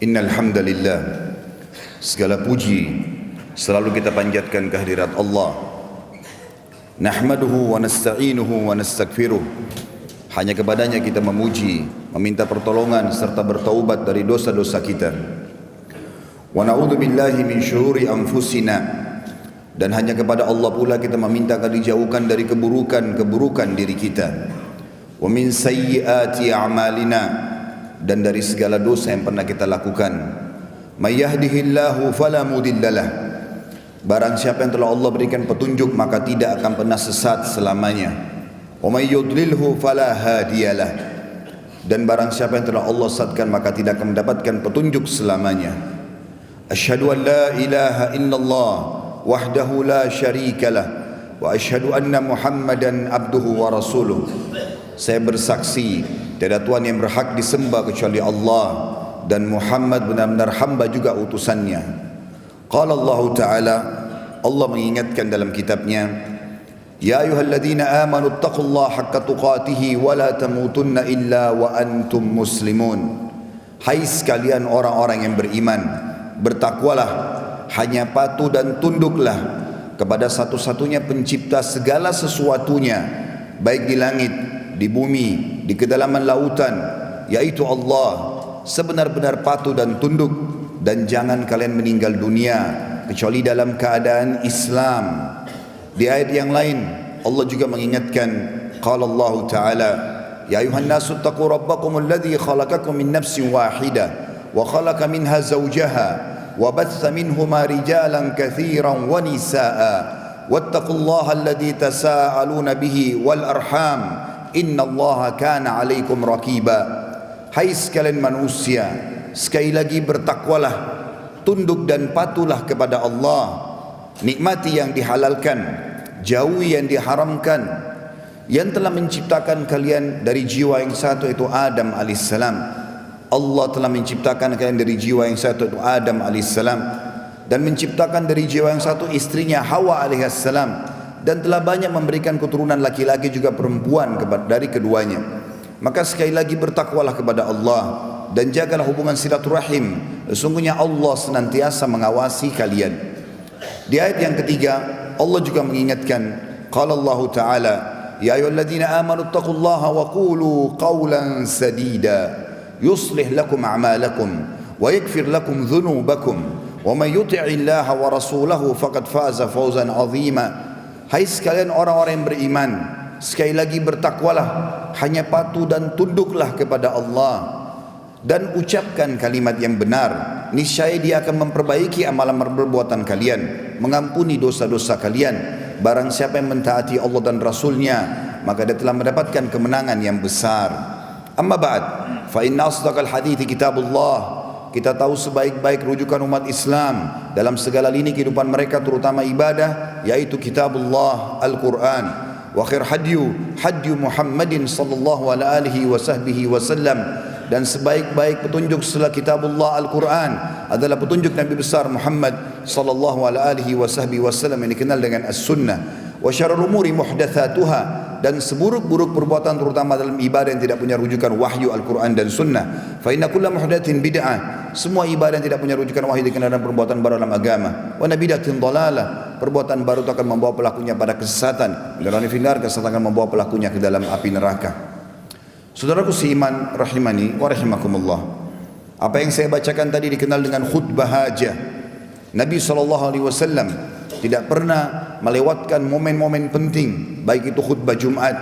Innal hamdalillah, segala puji selalu kita panjatkan kehadirat Allah. Nahmaduhu wa nasta'inuhu wa nastaghfiruh. Hanya kepadanya kita memuji, meminta pertolongan serta bertaubat dari dosa-dosa kita. Wa na'udzu billahi min syururi anfusina, dan hanya kepada Allah pula kita meminta dijauhkan dari keburukan-keburukan diri kita. Wa min sayyiati a'malina, dan dari segala dosa yang pernah kita lakukan. May yahdihillahu fala mudhillalah, barang siapa yang telah Allah berikan petunjuk maka tidak akan pernah sesat selamanya. Wa may yudlilhu fala hadiyalah, dan barang siapa yang telah Allah sesatkan maka tidak akan mendapatkan petunjuk selamanya. Asyhadu an la ilaha illallah wahdahu la syarikalah wa asyhadu anna Muhammadan abduhu wa rasuluh. Saya bersaksi tiada Tuhan yang berhak disembah kecuali Allah, dan Muhammad benar-benar hamba juga utusannya. Qala Allah Ta'ala, Allah mengingatkan dalam kitabnya, Ya ayyuhalladzina amanu taqullaha haqqa tuqatihi wa la tamutunna illa wa antum muslimun. Hai sekalian orang-orang yang beriman, bertakwalah, hanya patuh dan tunduklah kepada satu-satunya pencipta segala sesuatunya, baik di langit, di bumi, di kedalaman lautan, yaitu Allah. Sebenar-benar patuh dan tunduk, dan jangan kalian meninggal dunia kecuali dalam keadaan Islam. Di ayat yang lain Allah juga mengingatkan, qala Allah Ta'ala, ya ayuhan nasu taqu rabbakum alladhi khalaqakum min nafsin wahidah wa khalaqa minha zawjaha wa batha minhuma rijalan kathiran wa nisaa wattaqullaha alladhi tasaaluna bihi wal arham innallaha kana alaikum raqiba. Hai sekalian manusia, sekali lagi bertakwalah, tunduk dan patuhlah kepada Allah. Nikmati yang dihalalkan, jauhi yang diharamkan. Yang telah menciptakan kalian dari jiwa yang satu, yaitu Adam alaihissalam. Allah telah menciptakan kalian dari jiwa yang satu, yaitu Adam alaihissalam, dan menciptakan dari jiwa yang satu istrinya Hawa alaihissalam, dan telah banyak memberikan keturunan laki-laki juga perempuan dari keduanya. Maka sekali lagi bertakwalah kepada Allah dan jagalah hubungan silaturahim. Sesungguhnya Allah senantiasa mengawasi kalian. Di ayat yang ketiga Allah juga mengingatkan, qala Allah Ta'ala, ya ayyuhalladzina amanu taqullaha wa qulu qawlan sadida yuslih lakum a'malakum wa yaghfir lakum dhunubakum wa man yuti'illaha wa rasulahu faqad faza fawzan 'azima. Hai sekalian orang-orang yang beriman, sekali lagi bertakwalah, hanya patuh dan tunduklah kepada Allah, dan ucapkan kalimat yang benar. Niscaya Dia akan memperbaiki amalan perbuatan kalian, mengampuni dosa-dosa kalian. Barang siapa yang mentaati Allah dan Rasulnya, maka dia telah mendapatkan kemenangan yang besar. Amma ba'd, fa inna asdaqal hadithi kitabullah. Kita tahu sebaik-baik rujukan umat Islam dalam segala lini kehidupan mereka, terutama ibadah, yaitu kitabullah Al-Quran. Wa khair hadyu Muhammadin sallallahu alaihi wasallam, dan sebaik-baik petunjuk setelah kitabullah Al-Quran adalah petunjuk Nabi besar Muhammad sallallahu alaihi wasallam yang dikenal dengan as-sunnah. Wa syarrul umuri muhdatsatuha, dan seburuk-buruk perbuatan terutama dalam ibadah yang tidak punya rujukan wahyu Al-Quran dan sunnah. Fa inna kulla muhdatsin bid'ah, semua ibadah yang tidak punya rujukan wahyu dikenal dengan perbuatan baru dalam agama. Wa nabidatin dhalalah, perbuatan baru itu akan membawa pelakunya pada kesesatan. Dan finar, kesesatan akan membawa pelakunya ke dalam api neraka. Saudaraku seiman rahimani wa rahimakumullah, apa yang saya bacakan tadi dikenal dengan khutbah hajah. Nabi SAW tidak pernah melewatkan momen-momen penting, baik itu khutbah Jumat,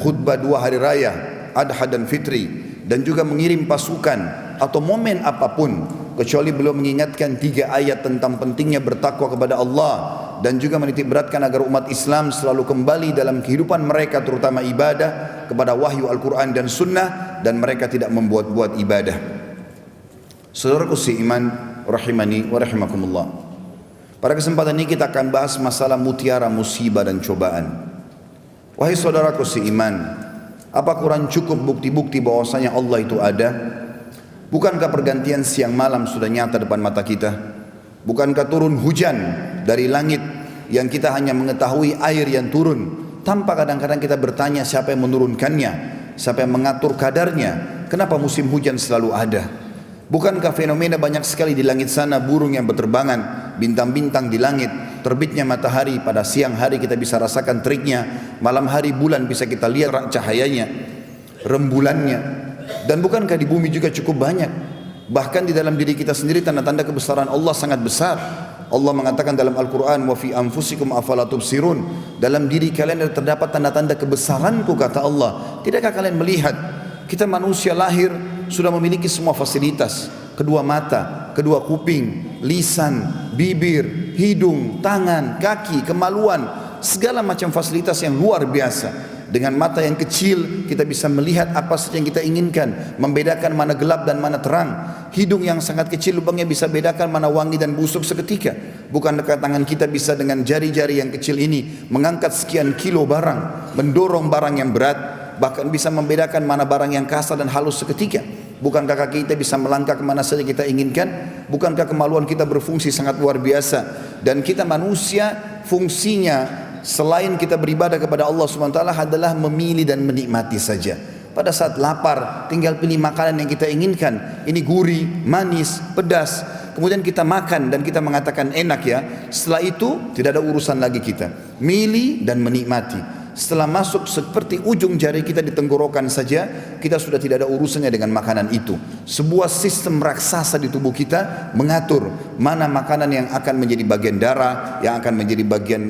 khutbah 2 hari raya, Adha dan Fitri, dan juga mengirim pasukan atau momen apapun, kecuali beliau mengingatkan 3 ayat tentang pentingnya bertakwa kepada Allah, dan juga menitik beratkan agar umat Islam selalu kembali dalam kehidupan mereka, terutama ibadah, kepada wahyu Al-Quran dan Sunnah, dan mereka tidak membuat-buat ibadah. Saudaraku seiman rahimani wa rahimakumullah, pada kesempatan ini kita akan bahas masalah mutiara musibah dan cobaan. Wahai saudaraku seiman, apa kurang cukup bukti-bukti bahwasanya Allah itu ada? Bukankah pergantian siang malam sudah nyata depan mata kita? Bukankah turun hujan dari langit yang kita hanya mengetahui air yang turun, tanpa kadang-kadang kita bertanya siapa yang menurunkannya, siapa yang mengatur kadarnya? Kenapa musim hujan selalu ada? Bukankah fenomena banyak sekali di langit sana, burung yang berterbangan, bintang-bintang di langit, terbitnya matahari pada siang hari kita bisa rasakan teriknya, malam hari bulan bisa kita lihat cahayanya, rembulannya. Dan bukankah di bumi juga cukup banyak? Bahkan di dalam diri kita sendiri tanda-tanda kebesaran Allah sangat besar. Allah mengatakan dalam Al-Quran, wa fi anfusikum afala tubsirun, dalam diri kalian terdapat tanda-tanda kebesaranku, kata Allah. Tidakkah kalian melihat? Kita manusia lahir sudah memiliki semua fasilitas, kedua mata, kedua kuping, lisan, bibir, hidung, tangan, kaki, kemaluan, segala macam fasilitas yang luar biasa. Dengan mata yang kecil kita bisa melihat apa saja yang kita inginkan, membedakan mana gelap dan mana terang. Hidung yang sangat kecil lubangnya bisa bedakan mana wangi dan busuk seketika. Bukankah tangan kita bisa dengan jari-jari yang kecil ini mengangkat sekian kilo barang, mendorong barang yang berat, bahkan bisa membedakan mana barang yang kasar dan halus seketika. Bukankah kaki kita bisa melangkah kemana saja kita inginkan? Bukankah kemaluan kita berfungsi sangat luar biasa? Dan kita manusia fungsinya selain kita beribadah kepada Allah SWT adalah memilih dan menikmati saja. Pada saat lapar tinggal pilih makanan yang kita inginkan. Ini gurih, manis, pedas. Kemudian kita makan dan kita mengatakan enak ya. Setelah itu tidak ada urusan lagi kita. Milih dan menikmati. Setelah masuk seperti ujung jari kita di tenggorokan saja, kita sudah tidak ada urusannya dengan makanan itu. Sebuah sistem raksasa di tubuh kita mengatur mana makanan yang akan menjadi bagian darah, yang akan menjadi bagian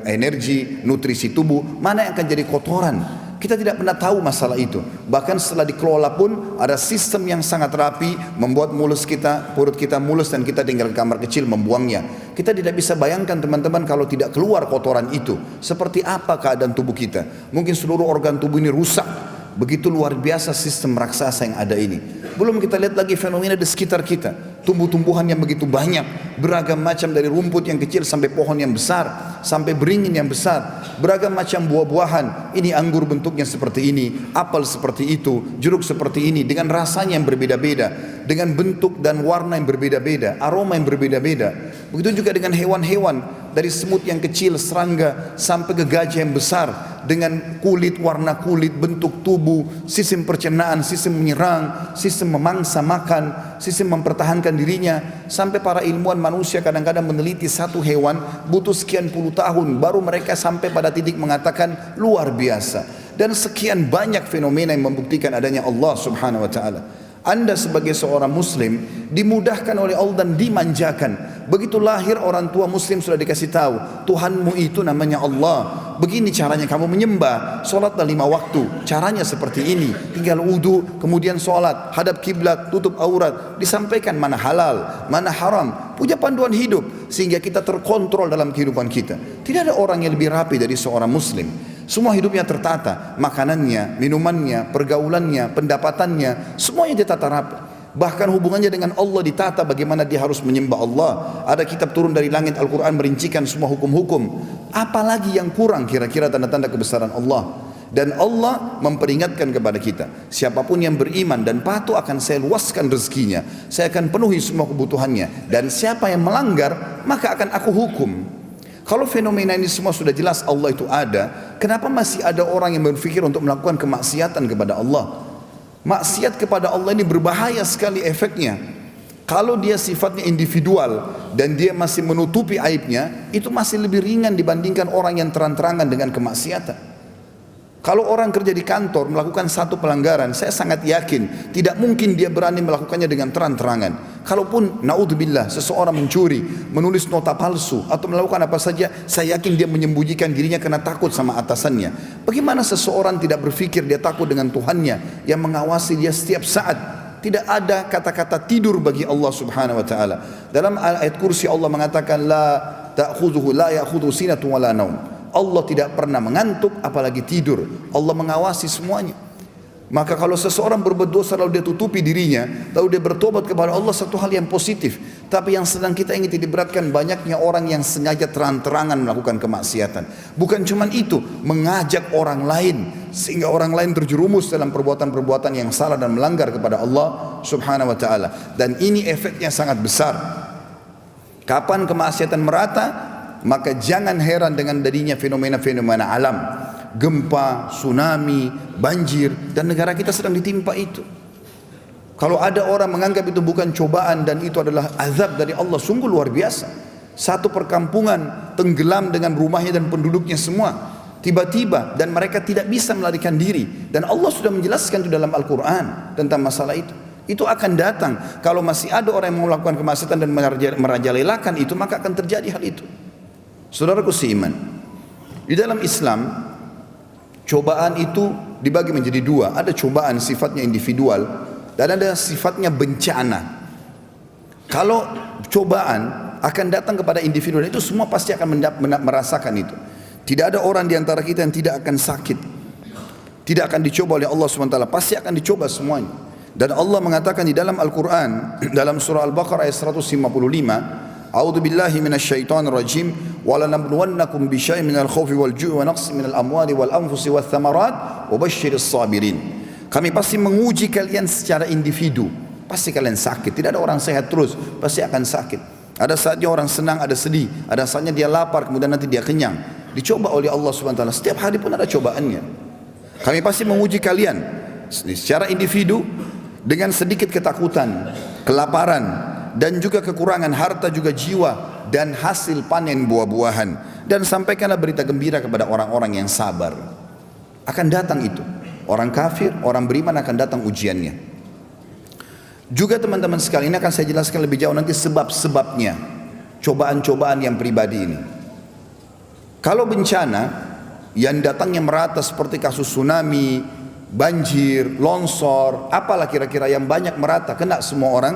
energi, nutrisi tubuh, mana yang akan jadi kotoran. Kita tidak pernah tahu masalah itu. Bahkan setelah dikelola pun ada sistem yang sangat rapi, membuat perut kita mulus dan kita tinggal ke kamar kecil membuangnya. Kita tidak bisa bayangkan teman-teman kalau tidak keluar kotoran itu, seperti apa keadaan tubuh kita. Mungkin seluruh organ tubuh ini rusak. Begitu luar biasa sistem raksasa yang ada ini. Belum kita lihat lagi fenomena di sekitar kita. Tumbuh-tumbuhan yang begitu banyak, beragam macam dari rumput yang kecil sampai pohon yang besar, sampai beringin yang besar, beragam macam buah-buahan. Ini anggur bentuknya seperti ini, apel seperti itu, jeruk seperti ini, dengan rasanya yang berbeda-beda, dengan bentuk dan warna yang berbeda-beda, aroma yang berbeda-beda. Begitu juga dengan hewan-hewan, dari semut yang kecil, serangga, sampai ke gajah yang besar, dengan kulit, warna kulit, bentuk tubuh, sistem pencernaan, sistem menyerang, sistem memangsa makan, sistem mempertahankan dirinya. Sampai para ilmuwan manusia kadang-kadang meneliti satu hewan butuh sekian puluh tahun baru mereka sampai pada titik mengatakan luar biasa. Dan sekian banyak fenomena yang membuktikan adanya Allah Subhanahu wa taala. Anda sebagai seorang muslim dimudahkan oleh Allah dan dimanjakan. Begitu lahir orang tua muslim sudah dikasih tahu, Tuhanmu itu namanya Allah. Begini caranya kamu menyembah, solatlah 5 waktu. Caranya seperti ini, tinggal wudu, kemudian solat, hadap kiblat, tutup aurat. Disampaikan mana halal, mana haram. Punya panduan hidup sehingga kita terkontrol dalam kehidupan kita. Tidak ada orang yang lebih rapi dari seorang muslim. Semua hidupnya tertata, makanannya, minumannya, pergaulannya, pendapatannya, semuanya ditata rapi. Bahkan hubungannya dengan Allah ditata bagaimana dia harus menyembah Allah. Ada kitab turun dari langit, Al-Quran merincikan semua hukum-hukum. Apalagi yang kurang kira-kira tanda-tanda kebesaran Allah. Dan Allah memperingatkan kepada kita, siapapun yang beriman dan patuh akan saya luaskan rezekinya, saya akan penuhi semua kebutuhannya. Dan siapa yang melanggar maka akan aku hukum. Kalau fenomena ini semua sudah jelas Allah itu ada, kenapa masih ada orang yang berpikir untuk melakukan kemaksiatan kepada Allah? Maksiat kepada Allah ini berbahaya sekali efeknya. Kalau dia sifatnya individual dan dia masih menutupi aibnya, itu masih lebih ringan dibandingkan orang yang terang-terangan dengan kemaksiatan. Kalau orang kerja di kantor melakukan satu pelanggaran, saya sangat yakin tidak mungkin dia berani melakukannya dengan terang-terangan. Kalaupun naudzubillah seseorang mencuri, menulis nota palsu atau melakukan apa saja, saya yakin dia menyembunyikan dirinya karena takut sama atasannya. Bagaimana seseorang tidak berpikir dia takut dengan Tuhannya yang mengawasi dia setiap saat? Tidak ada kata-kata tidur bagi Allah Subhanahu wa taala. Dalam ayat kursi Allah mengatakan la ya'khudhu sinatun wala naum. Allah tidak pernah mengantuk apalagi tidur. Allah mengawasi semuanya. Maka kalau seseorang berbuat dosa lalu dia tutupi dirinya, lalu dia bertobat kepada Allah, satu hal yang positif. Tapi yang sedang kita ingin diberatkan, banyaknya orang yang sengaja terang-terangan melakukan kemaksiatan. Bukan cuma itu, mengajak orang lain sehingga orang lain terjerumus dalam perbuatan-perbuatan yang salah dan melanggar kepada Allah Subhanahu wa taala. Dan ini efeknya sangat besar. Kapan kemaksiatan merata, maka jangan heran dengan darinya fenomena-fenomena alam, gempa, tsunami, banjir, dan negara kita sedang ditimpa itu. Kalau ada orang menganggap itu bukan cobaan dan itu adalah azab dari Allah, sungguh luar biasa. Satu perkampungan tenggelam dengan rumahnya dan penduduknya semua. Tiba-tiba dan mereka tidak bisa melarikan diri. Dan Allah sudah menjelaskan itu dalam Al-Quran tentang masalah itu. Itu akan datang. Kalau masih ada orang yang mau melakukan kemaksiatan dan merajalelakan itu, maka akan terjadi hal itu. Saudaraku seiman, di dalam Islam cobaan itu dibagi menjadi dua. Ada cobaan sifatnya individual dan ada sifatnya bencana. Kalau cobaan akan datang kepada individu, itu semua pasti akan merasakan itu. Tidak ada orang di antara kita yang tidak akan sakit, tidak akan dicoba oleh Allah SWT. Pasti akan dicoba semuanya. Dan Allah mengatakan di dalam Al-Quran, dalam surah Al-Baqarah ayat 155, A'udzu billahi minasyaitonir rajim, wa lanabluwannakum bisyai'in minal khaufi wal ju'i wa naqsin minal amwali wal anfusi wath thamarat wa basyyiris sabirin. Kami pasti menguji kalian secara individu. Pasti kalian sakit. Tidak ada orang sehat terus, pasti akan sakit. Ada saatnya orang senang, ada sedih. Ada saatnya dia lapar, kemudian nanti dia kenyang. Dicoba oleh Allah SWT. Setiap hari pun ada cobaannya. Kami pasti menguji kalian secara individu dengan sedikit ketakutan, kelaparan, dan juga kekurangan harta juga jiwa dan hasil panen buah-buahan. Dan sampaikanlah berita gembira kepada orang-orang yang sabar. Akan datang itu. Orang kafir, orang beriman akan datang ujiannya. Juga teman-teman sekalian, ini akan saya jelaskan lebih jauh nanti sebab-sebabnya cobaan-cobaan yang pribadi ini. Kalau bencana yang datangnya merata seperti kasus tsunami, banjir, longsor, apalah kira-kira yang banyak merata, kena semua orang,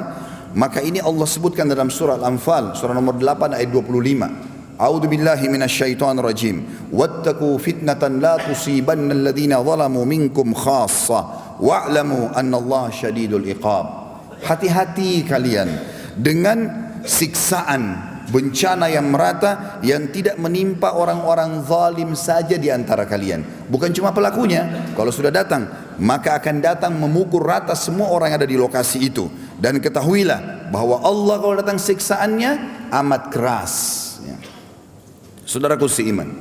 maka ini Allah sebutkan dalam surah Al-Anfal, surah nomor 8 ayat 25. A'udzu billahi minasyaitonir rajim. Wattaqu fitnatan la tusibanna alladziina zalamu minkum khassa wa'lamu annallaha syadidul iqab. Hati-hati kalian dengan siksaan bencana yang merata yang tidak menimpa orang-orang zalim saja di antara kalian. Bukan cuma pelakunya, kalau sudah datang maka akan datang memukul rata semua orang yang ada di lokasi itu. Dan ketahuilah bahwa Allah kalau datang siksaannya amat keras. Ya. Saudaraku seiman,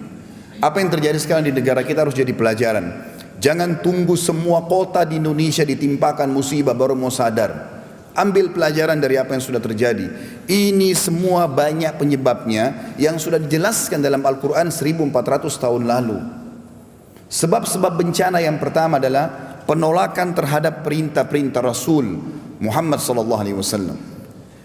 apa yang terjadi sekarang di negara kita harus jadi pelajaran. Jangan tunggu semua kota di Indonesia ditimpakan musibah baru mau sadar. Ambil pelajaran dari apa yang sudah terjadi. Ini semua banyak penyebabnya yang sudah dijelaskan dalam Al-Quran 1400 tahun lalu. Sebab-sebab bencana yang pertama adalah penolakan terhadap perintah-perintah Rasul Muhammad SAW.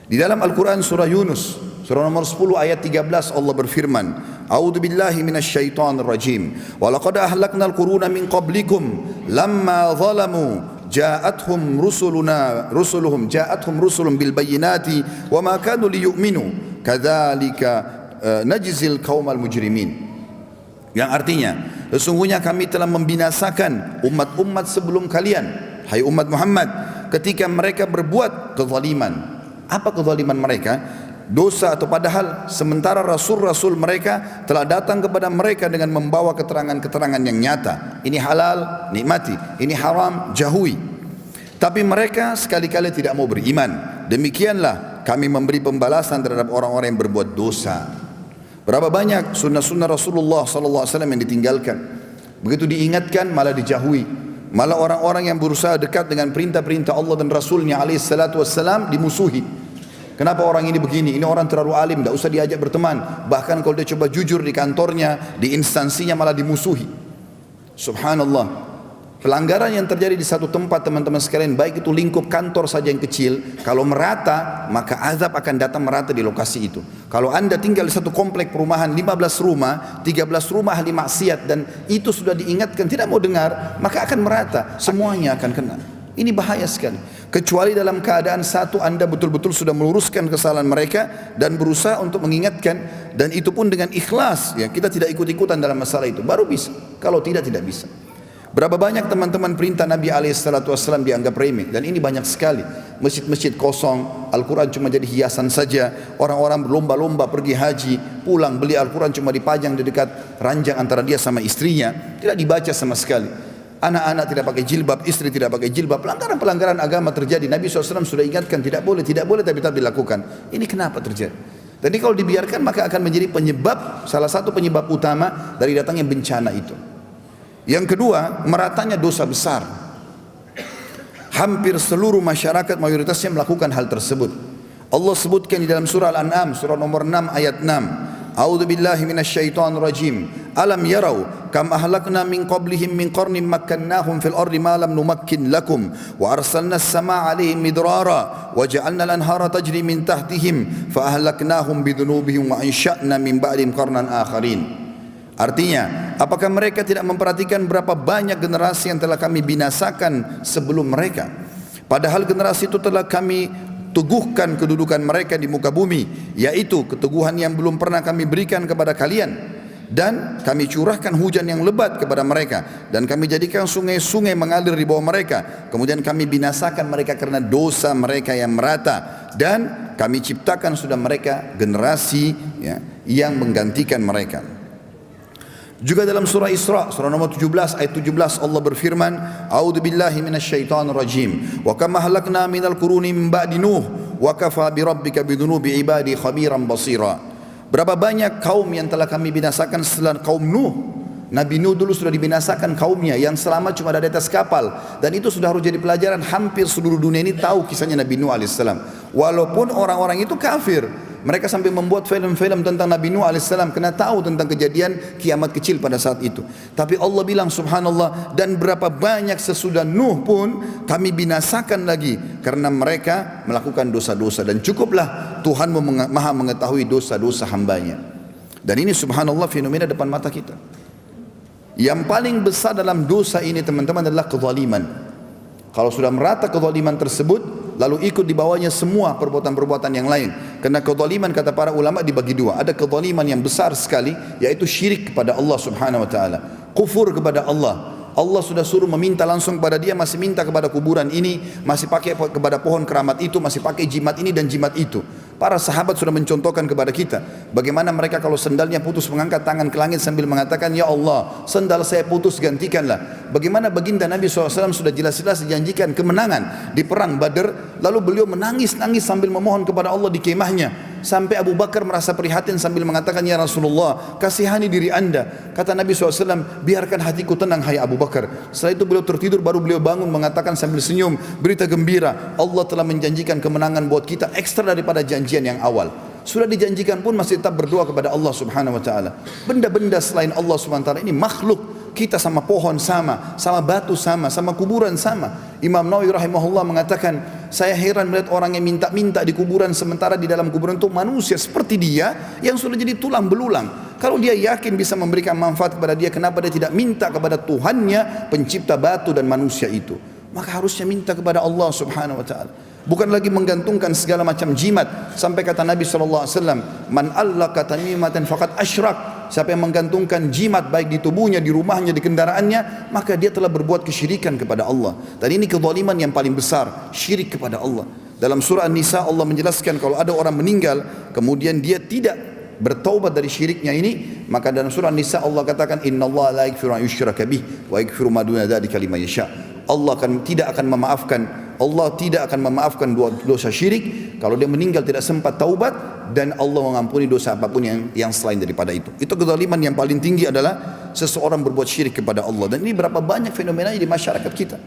Di dalam Al-Quran surah Yunus, surah nomor 10 ayat 13 Allah berfirman, A'udzu billahi minasyaitonir rajim. Wa laqad ahlaknal quruna min qablikum lamma zalamu ja'atuhum rusulun bil bayyinati wa ma kanu liyu'minu kadzalika najzil qaumal mujrimin. Yang artinya, sesungguhnya kami telah membinasakan umat-umat sebelum kalian, hai umat Muhammad, ketika mereka berbuat kezaliman. Apa kezaliman mereka? Dosa, atau padahal sementara rasul-rasul mereka telah datang kepada mereka dengan membawa keterangan-keterangan yang nyata. Ini halal, nikmati. Ini haram, jauhi. Tapi mereka sekali-kali tidak mau beriman. Demikianlah kami memberi pembalasan terhadap orang-orang yang berbuat dosa. Berapa banyak sunnah-sunnah Rasulullah SAW yang ditinggalkan. Begitu diingatkan malah dijauhi. Malah orang-orang yang berusaha dekat dengan perintah-perintah Allah dan Rasulnya SAW dimusuhi. Kenapa orang ini begini? Ini orang terlalu alim, tidak usah diajak berteman. Bahkan kalau dia coba jujur di kantornya, di instansinya malah dimusuhi. Subhanallah. Pelanggaran yang terjadi di satu tempat teman-teman sekalian, baik itu lingkup kantor saja yang kecil, kalau merata maka azab akan datang merata di lokasi itu. Kalau anda tinggal di satu komplek perumahan 15 rumah, 13 rumah ahli maksiat dan itu sudah diingatkan tidak mau dengar, maka akan merata, semuanya akan kena. Ini bahaya sekali. Kecuali dalam keadaan satu anda betul-betul sudah meluruskan kesalahan mereka dan berusaha untuk mengingatkan, dan itu pun dengan ikhlas, ya, kita tidak ikut-ikutan dalam masalah itu, baru bisa. Kalau tidak bisa. Berapa banyak teman-teman perintah Nabi SAW dianggap remeh, dan ini banyak sekali. Masjid-masjid kosong, Al-Quran cuma jadi hiasan saja. Orang-orang berlomba-lomba pergi haji, pulang beli Al-Quran cuma dipajang di dekat ranjang antara dia sama istrinya, tidak dibaca sama sekali. Anak-anak tidak pakai jilbab, istri tidak pakai jilbab. Pelanggaran-pelanggaran agama terjadi. Nabi SAW sudah ingatkan tidak boleh, tapi tetap dilakukan. Ini kenapa terjadi? Jadi kalau dibiarkan maka akan menjadi penyebab, salah satu penyebab utama dari datangnya bencana itu. Yang kedua, meratanya dosa besar. Hampir seluruh masyarakat mayoritasnya melakukan hal tersebut. Allah sebutkan di dalam surah Al-An'am, surah nomor 6 ayat 6. A'udzu billahi minasyaitonir rajim. Alam yarau kam ahlakna min qablihim min qarnin makkannahum fil ardi ma lam numakkin lakum wa arsalna as-samaa'a 'alaihim midrara wa ja'alna al-anhara tajri min tahtihim fa ahlaknahum bidhunubihim wa ansha'na min ba'dihim qarnan akharin. Artinya, apakah mereka tidak memperhatikan berapa banyak generasi yang telah kami binasakan sebelum mereka? Padahal generasi itu telah kami teguhkan kedudukan mereka di muka bumi, yaitu keteguhan yang belum pernah kami berikan kepada kalian. Dan kami curahkan hujan yang lebat kepada mereka, dan kami jadikan sungai-sungai mengalir di bawah mereka. Kemudian kami binasakan mereka karena dosa mereka yang merata, dan kami ciptakan sudah mereka generasi yang menggantikan mereka. Juga dalam surah Isra, surah nomor 17 ayat 17, Allah berfirman, A'udzu billahi minasyaitonir rajim. Wa kama halakna minal quruni min ba'di Nuh wa kafa bi rabbika bidzunubi ibadi khabiran basira. Berapa banyak kaum yang telah kami binasakan setelah kaum Nuh. Nabi Nuh dulu sudah dibinasakan kaumnya, yang selamat cuma ada di atas kapal, dan itu sudah harus jadi pelajaran. Hampir seluruh dunia ini tahu kisahnya Nabi Nuh alaihissalam. Walaupun orang-orang itu kafir, mereka sampai membuat film-film tentang Nabi Nuh alaihissalam karena tahu tentang kejadian kiamat kecil pada saat itu. Tapi Allah bilang subhanallah, dan berapa banyak sesudah Nuh pun kami binasakan lagi karena mereka melakukan dosa-dosa. Dan cukuplah Tuhan maha mengetahui dosa-dosa hambanya. Dan ini subhanallah fenomena depan mata kita. Yang paling besar dalam dosa ini teman-teman adalah kezaliman. Kalau sudah merata kezaliman tersebut, lalu ikut di bawahnya semua perbuatan-perbuatan yang lain. Karena kezaliman kata para ulama dibagi dua. Ada kezaliman yang besar sekali, yaitu syirik kepada Allah subhanahu wa ta'ala. Kufur kepada Allah. Allah sudah suruh meminta langsung kepada dia, masih minta kepada kuburan ini, masih pakai kepada pohon keramat itu, masih pakai jimat ini dan jimat itu. Para sahabat sudah mencontohkan kepada kita bagaimana mereka kalau sendalnya putus mengangkat tangan ke langit sambil mengatakan, Ya Allah, sendal saya putus, gantikanlah. Bagaimana baginda Nabi SAW sudah jelas-jelas dijanjikan kemenangan di perang Badar, lalu beliau menangis-nangis sambil memohon kepada Allah di kemahnya. Sampai Abu Bakar merasa prihatin sambil mengatakan, Ya Rasulullah, kasihani diri anda. Kata Nabi SAW, biarkan hatiku tenang hai Abu Bakar. Setelah itu beliau tertidur, baru beliau bangun mengatakan sambil senyum, berita gembira, Allah telah menjanjikan kemenangan buat kita ekstra daripada janjian yang awal. Sudah dijanjikan pun masih tetap berdoa kepada Allah subhanahu wa ta'ala. Benda-benda selain Allah subhanahu wa ta'ala ini makhluk. Kita sama pohon sama, sama batu sama, sama kuburan sama. Imam Nawawi rahimahullah mengatakan, saya heran melihat orang yang minta-minta di kuburan, sementara di dalam kuburan itu manusia seperti dia yang sudah jadi tulang belulang. Kalau dia yakin bisa memberikan manfaat kepada dia, kenapa dia tidak minta kepada Tuhannya pencipta batu dan manusia itu? Maka harusnya minta kepada Allah subhanahu wa ta'ala. Bukan lagi menggantungkan segala macam jimat. Sampai kata Nabi SAW, Man allaka tamimatan faqad asyrak. Siapa yang menggantungkan jimat baik di tubuhnya, di rumahnya, di kendaraannya, maka dia telah berbuat kesyirikan kepada Allah. Dan ini kezaliman yang paling besar, syirik kepada Allah. Dalam surah An-Nisa Allah menjelaskan kalau ada orang meninggal kemudian dia tidak bertaubat dari syiriknya ini, maka dalam surah An-Nisa Allah katakan, Innallaha la yaghfiru an yushraka bih wa yaghfiru ma duna dzalika liman yasha. Allah tidak akan memaafkan dosa syirik kalau dia meninggal tidak sempat taubat, dan Allah mengampuni dosa apapun yang selain daripada itu. Itu kezaliman yang paling tinggi adalah seseorang berbuat syirik kepada Allah. Dan ini berapa banyak fenomenanya di masyarakat kita.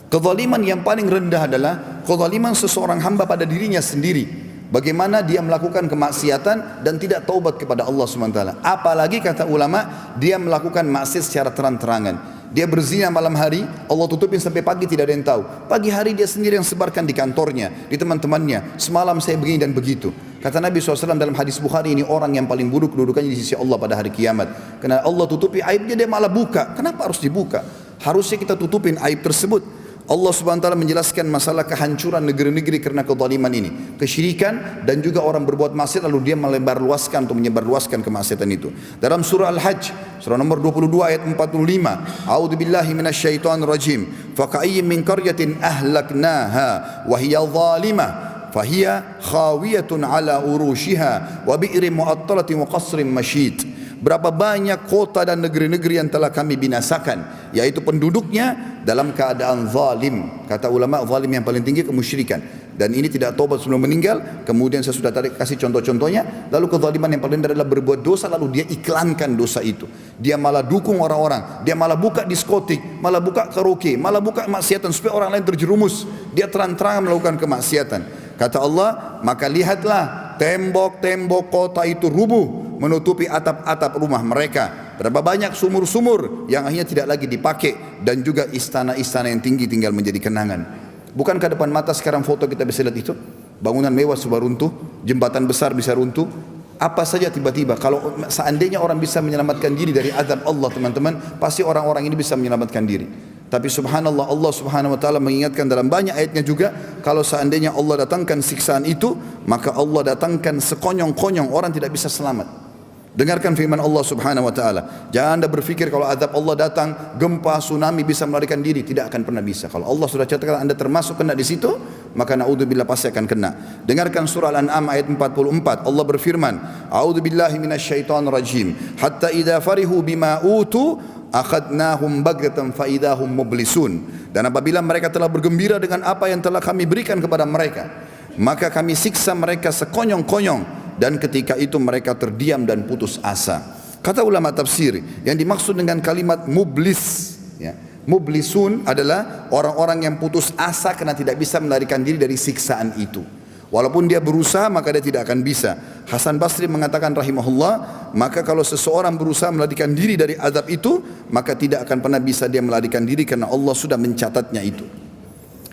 Kezaliman yang paling rendah adalah kezaliman seseorang hamba pada dirinya sendiri. Bagaimana dia melakukan kemaksiatan dan tidak taubat kepada Allah SWT. Apalagi kata ulama, dia melakukan maksiat secara terang-terangan. Dia berzina malam hari, Allah tutupin sampai pagi tidak ada yang tahu. Pagi hari dia sendiri yang sebarkan di kantornya, di teman-temannya. Semalam saya begini dan begitu. Kata Nabi SAW dalam hadis Bukhari, ini orang yang paling buruk kedudukannya di sisi Allah pada hari kiamat. Karena Allah tutupi aibnya, dia malah buka. Kenapa harus dibuka? Harusnya kita tutupin aib tersebut. Allah subhanahu wa ta'ala menjelaskan masalah kehancuran negeri-negeri karena kezaliman ini, kesyirikan, dan juga orang berbuat maksiat lalu dia melebarluaskan atau menyebarluaskan kemaksiatan itu. Dalam surah Al-Hajj, surah nomor 22 ayat 45, A'udzu billahi minasyaitonir rajim. Fa ka'ayyin min qaryatin ahlaknaha wa hiya zalimah fahiya khawiyatun ala urushiha wa bi'rin mu'attalatin wa qasrin masyid. Berapa banyak kota dan negeri-negeri yang telah kami binasakan, yaitu penduduknya dalam keadaan zalim. Kata ulama, zalim yang paling tinggi kemusyrikan. dan ini tidak tobat sebelum meninggal, kemudian saya sudah tadi kasih contoh-contohnya. Lalu kezaliman yang paling adalah berbuat dosa lalu dia iklankan dosa itu, dia malah dukung orang-orang, dia malah buka diskotik, malah buka karaoke, malah buka maksiatan supaya orang lain terjerumus, dia terang-terangan melakukan kemaksiatan. Kata Allah, maka lihatlah tembok-tembok kota itu rubuh menutupi atap-atap rumah mereka. Berapa banyak sumur-sumur yang akhirnya tidak lagi dipakai, dan juga istana-istana yang tinggi tinggal menjadi kenangan. Bukankah depan mata sekarang foto kita bisa lihat itu? Bangunan mewah sudah runtuh, jembatan besar bisa runtuh, apa saja tiba-tiba. Kalau seandainya orang bisa menyelamatkan diri dari azab Allah teman-teman, pasti orang-orang ini bisa menyelamatkan diri. Tapi subhanallah, Allah subhanahu wa ta'ala mengingatkan dalam banyak ayatnya juga, kalau seandainya Allah datangkan siksaan itu, maka Allah datangkan sekonyong-konyong, orang tidak bisa selamat. Dengarkan firman Allah subhanahu wa ta'ala. Jangan anda berpikir kalau azab Allah datang, gempa, tsunami bisa melarikan diri. Tidak akan pernah bisa. Kalau Allah sudah catatkan anda termasuk kena di situ, maka na'udzubillah pasti akan kena. Dengarkan surah Al-An'am ayat 44. Allah berfirman, a'udzubillahi minasyaitonir rajim. Hatta idza farihu bima utu akhadnahum bagatan fa idahum mublisun. Dan apabila mereka telah bergembira dengan apa yang telah kami berikan kepada mereka, maka kami siksa mereka sekonyong-konyong, dan ketika itu mereka terdiam dan putus asa. Kata ulama tafsir, yang dimaksud dengan kalimat mublis, ya, mublisun adalah orang-orang yang putus asa karena tidak bisa melarikan diri dari siksaan itu. Walaupun dia berusaha, maka dia tidak akan bisa. Hasan Basri mengatakan rahimahullah, maka kalau seseorang berusaha melarikan diri dari azab itu, maka tidak akan pernah bisa dia melarikan diri karena Allah sudah mencatatnya itu.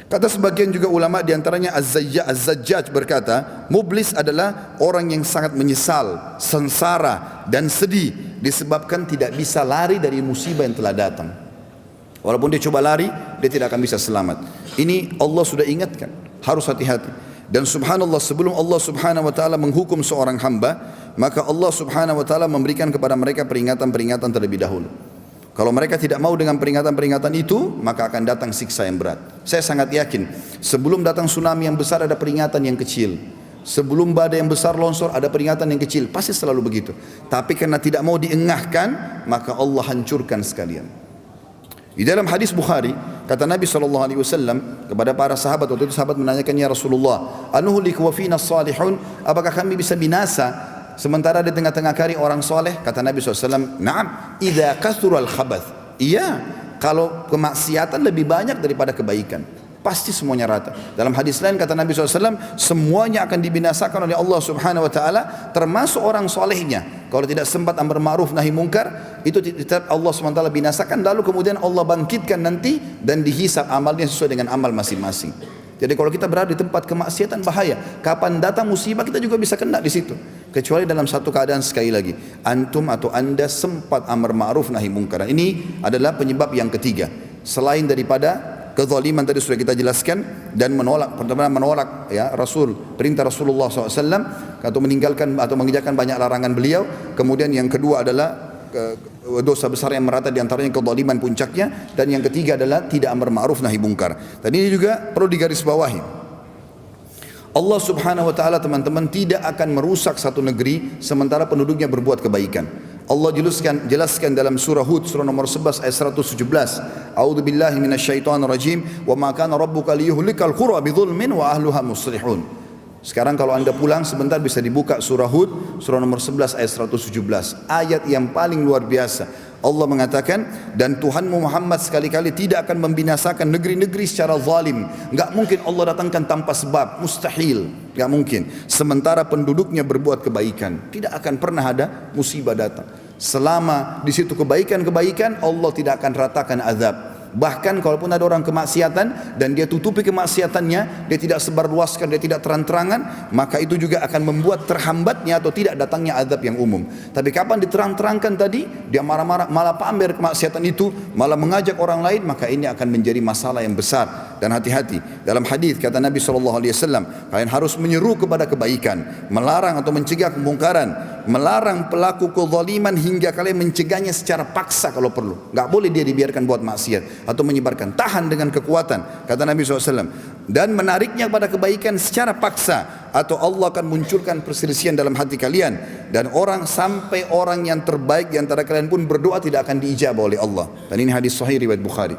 Kata sebagian juga ulama, diantaranya Az-Zajjaj berkata, mublis adalah orang yang sangat menyesal, sengsara dan sedih disebabkan tidak bisa lari dari musibah yang telah datang. Walaupun dia coba lari, dia tidak akan bisa selamat. Ini Allah sudah ingatkan, harus hati-hati. Dan subhanallah, sebelum Allah subhanahu wa ta'ala menghukum seorang hamba, maka Allah subhanahu wa ta'ala memberikan kepada mereka peringatan-peringatan terlebih dahulu. Kalau mereka tidak mau dengan peringatan-peringatan itu, maka akan datang siksa yang berat. Saya sangat yakin, sebelum datang tsunami yang besar ada peringatan yang kecil. Sebelum badai yang besar longsor ada peringatan yang kecil. Pasti selalu begitu. Tapi karena tidak mau diengahkan, maka Allah hancurkan sekalian. Di dalam hadis Bukhari, kata Nabi SAW kepada para sahabat, waktu itu sahabat menanyakan, ya Rasulullah, anuhlik wa fina salihun, apakah kami bisa binasa sementara di tengah-tengah kali orang soleh? Kata Nabi SAW, na'am, idza kathural khabath. Iya, kalau kemaksiatan lebih banyak daripada kebaikan, pasti semuanya rata. Dalam hadis lain kata Nabi SAW, semuanya akan dibinasakan oleh Allah Subhanahu Wa Taala, termasuk orang solehnya. Kalau tidak sempat amar ma'ruf nahi mungkar, itu tetap Allah Subhanahu Wa Taala binasakan. Lalu kemudian Allah bangkitkan nanti dan dihisab amalnya sesuai dengan amal masing-masing. Jadi kalau kita berada di tempat kemaksiatan bahaya. Kapan datang musibah kita juga bisa kena di situ. Kecuali dalam satu keadaan, sekali lagi, antum atau anda sempat amar ma'ruf nahi mungkar. Ini adalah penyebab yang ketiga. Selain daripada kezaliman tadi sudah kita jelaskan, dan menolak, pertama menolak ya perintah Rasulullah SAW, atau meninggalkan atau mengerjakan banyak larangan beliau. Kemudian yang kedua adalah dosa besar yang merata, diantaranya kezaliman puncaknya, dan yang ketiga adalah tidak amar ma'ruf nahi mungkar. Dan ini juga perlu digarisbawahi. Allah Subhanahu wa taala teman-teman tidak akan merusak satu negeri sementara penduduknya berbuat kebaikan. Allah jelaskan dalam surah Hud surah nomor 11 ayat 117. A'udzubillahi minasyaitonir rajim wa ma kana rabbuka liyuhlikal qura bidzulmin wa ahluha muslihun. Sekarang kalau anda pulang sebentar bisa dibuka surah Hud surah nomor 11 ayat 117. Ayat yang paling luar biasa. Allah mengatakan, dan Tuhanmu Muhammad sekali-kali tidak akan membinasakan negeri-negeri secara zalim. Enggak mungkin Allah datangkan tanpa sebab, mustahil, enggak mungkin. Sementara penduduknya berbuat kebaikan, tidak akan pernah ada musibah datang. Selama di situ kebaikan-kebaikan, Allah tidak akan ratakan azab. Bahkan kalaupun ada orang kemaksiatan dan dia tutupi kemaksiatannya, dia tidak sebarluaskan, dia tidak terang-terangan, maka itu juga akan membuat terhambatnya atau tidak datangnya azab yang umum. Tapi kapan diterang-terangkan tadi, dia marah-marah, malah pamer kemaksiatan itu, malah mengajak orang lain, maka ini akan menjadi masalah yang besar. Dan hati-hati, dalam hadis kata Nabi SAW, kalian harus menyeru kepada kebaikan, melarang atau mencegah kemungkaran, melarang pelaku kezaliman hingga kalian mencegahnya secara paksa kalau perlu. Enggak boleh dia dibiarkan buat maksiat atau menyebarkan, tahan dengan kekuatan, kata Nabi SAW. Dan menariknya kepada kebaikan secara paksa, atau Allah akan munculkan perselisihan dalam hati kalian, dan sampai orang yang terbaik di antara kalian pun berdoa tidak akan diijabah oleh Allah. Dan ini hadis sahih riwayat Bukhari.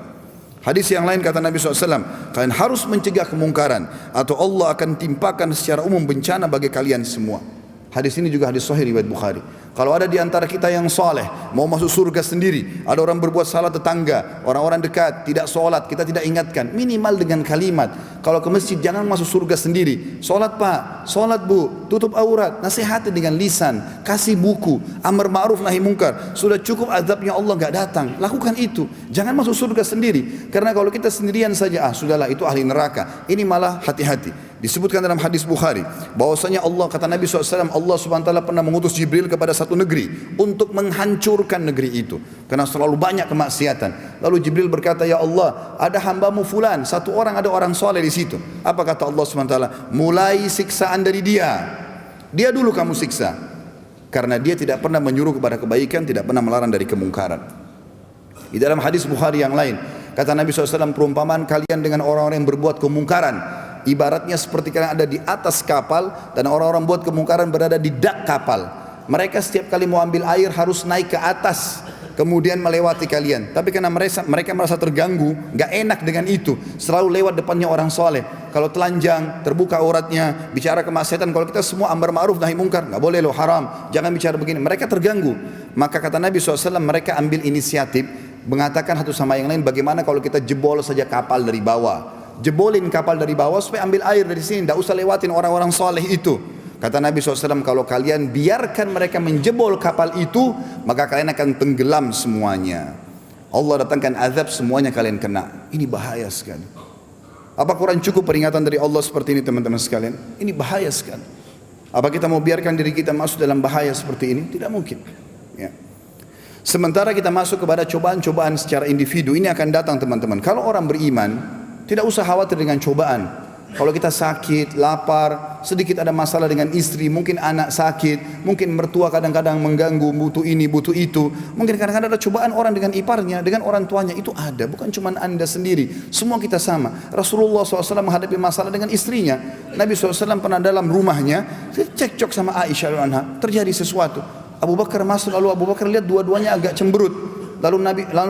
Hadis yang lain kata Nabi SAW, kalian harus mencegah kemungkaran atau Allah akan timpakan secara umum bencana bagi kalian semua. Hadis ini juga hadis sahih riwayat Bukhari. Kalau ada di antara kita yang soleh, mau masuk surga sendiri, ada orang berbuat salah tetangga, orang-orang dekat, tidak sholat, kita tidak ingatkan, minimal dengan kalimat, kalau ke masjid jangan masuk surga sendiri, sholat pak, sholat bu, tutup aurat, nasihati dengan lisan, kasih buku, amar ma'ruf nahi mungkar, sudah cukup azabnya Allah gak datang, lakukan itu, jangan masuk surga sendiri, karena kalau kita sendirian saja, sudahlah itu ahli neraka, ini malah hati-hati. Disebutkan dalam hadis Bukhari bahwasanya Allah, kata Nabi SAW, Allah subhanahu wa ta'ala pernah mengutus Jibril kepada satu negeri untuk menghancurkan negeri itu karena selalu banyak kemaksiatan. Lalu Jibril berkata, ya Allah, ada hambamu fulan, satu orang, ada orang soleh di situ. Apa kata Allah subhanahu wa ta'ala? Mulai siksaan dari dia dulu kamu siksa, karena dia tidak pernah menyuruh kepada kebaikan, tidak pernah melarang dari kemungkaran. Di dalam hadis Bukhari yang lain kata Nabi SAW, perumpamaan kalian dengan orang-orang yang berbuat kemungkaran ibaratnya seperti kalian ada di atas kapal dan orang-orang buat kemungkaran berada di dak kapal. Mereka setiap kali mau ambil air harus naik ke atas kemudian melewati kalian. Tapi karena mereka merasa terganggu, gak enak dengan itu, selalu lewat depannya orang soleh. Kalau telanjang, terbuka auratnya, bicara kemaksiatan, kalau kita semua amar ma'ruf nahi mungkar, gak boleh loh, haram, jangan bicara begini, mereka terganggu. Maka kata Nabi SAW, mereka ambil inisiatif mengatakan satu sama yang lain, bagaimana kalau kita jebol saja kapal dari bawah, jebolin kapal dari bawah supaya ambil air dari sini, tidak usah lewatin orang-orang soleh itu. Kata Nabi SAW, kalau kalian biarkan mereka menjebol kapal itu, maka kalian akan tenggelam semuanya. Allah datangkan azab, semuanya kalian kena. Ini bahaya sekali. Apa Quran cukup peringatan dari Allah seperti ini teman-teman sekalian? Ini bahaya sekali. Apa kita mau biarkan diri kita masuk dalam bahaya seperti ini? Tidak mungkin ya. Sementara kita masuk kepada cobaan-cobaan secara individu, ini akan datang teman-teman. Kalau orang beriman, tidak usah khawatir dengan cobaan. Kalau kita sakit, lapar, sedikit ada masalah dengan istri, mungkin anak sakit, mungkin mertua kadang-kadang mengganggu, butuh ini, butuh itu. Mungkin kadang-kadang ada cobaan orang dengan iparnya, dengan orang tuanya, itu ada. Bukan cuma anda sendiri, semua kita sama. Rasulullah SAW menghadapi masalah dengan istrinya. Nabi SAW pernah dalam rumahnya, cekcok sama Aisyah anha, terjadi sesuatu. Abu Bakar masuk, lalu Abu Bakar lihat dua-duanya agak cemberut. Lalu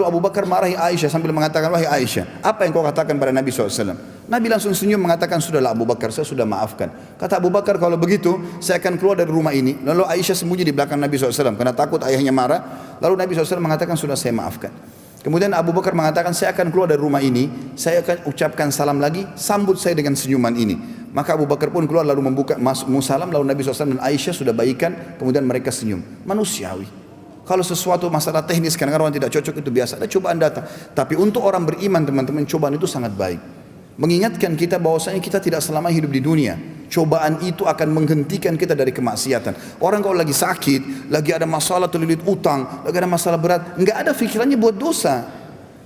Abu Bakar marahi Aisyah sambil mengatakan, wahai Aisyah, apa yang kau katakan pada Nabi SAW? Nabi langsung senyum mengatakan, sudahlah Abu Bakar, saya sudah maafkan. Kata Abu Bakar, kalau begitu saya akan keluar dari rumah ini. Lalu Aisyah sembunyi di belakang Nabi SAW karena takut ayahnya marah. Lalu Nabi SAW mengatakan, sudah saya maafkan. Kemudian Abu Bakar mengatakan, saya akan keluar dari rumah ini, saya akan ucapkan salam lagi, sambut saya dengan senyuman ini. Maka Abu Bakar pun keluar lalu membuka salam, lalu Nabi SAW dan Aisyah sudah baikan, kemudian mereka senyum. Manusiawi. Kalau sesuatu masalah teknis kadang-kadang orang tidak cocok, itu biasa, ada cobaan datang. Tapi untuk orang beriman teman-teman, cobaan itu sangat baik. Mengingatkan kita bahwasanya kita tidak selama hidup di dunia. Cobaan itu akan menghentikan kita dari kemaksiatan. Orang kalau lagi sakit, lagi ada masalah terlilit utang, lagi ada masalah berat, enggak ada pikirannya buat dosa.